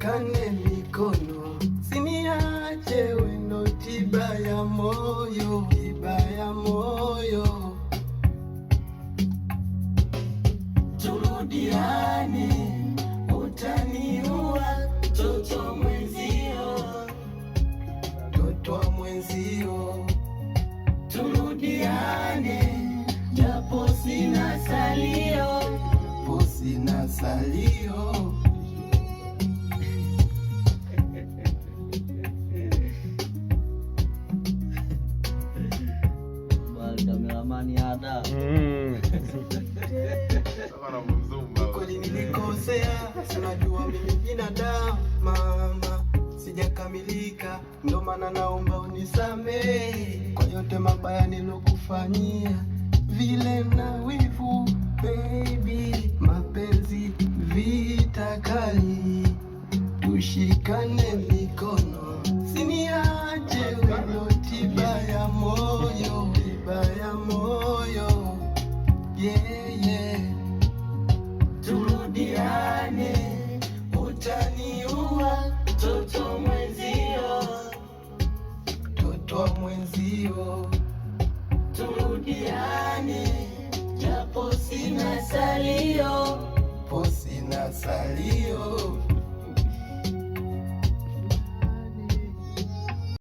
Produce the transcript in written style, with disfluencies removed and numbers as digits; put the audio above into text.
tushikane mikono, siniache wendo, tiba ya moyo, tiba ya moyo. Turudiane, utaniua mtoto mwenzio, mtoto wa mwenzio. Turudiane, japo sina salio, japo sina salio. Kweli nilikosea, unajua mimi binadamu mama, sijakamilika, ndo maana naomba unisamehe kwa yote mabaya nilokufanyia, vile na wivu baby, mapenzi vita kali, tushikane mikono, siniache wendo, tiba ya moyo, tiba ya moyo, yeah, yeah. Turudiane, utaniua mtoto mwenzio, mtoto wa mwenzio. Turudiane, japo sina salio, japo sina salio.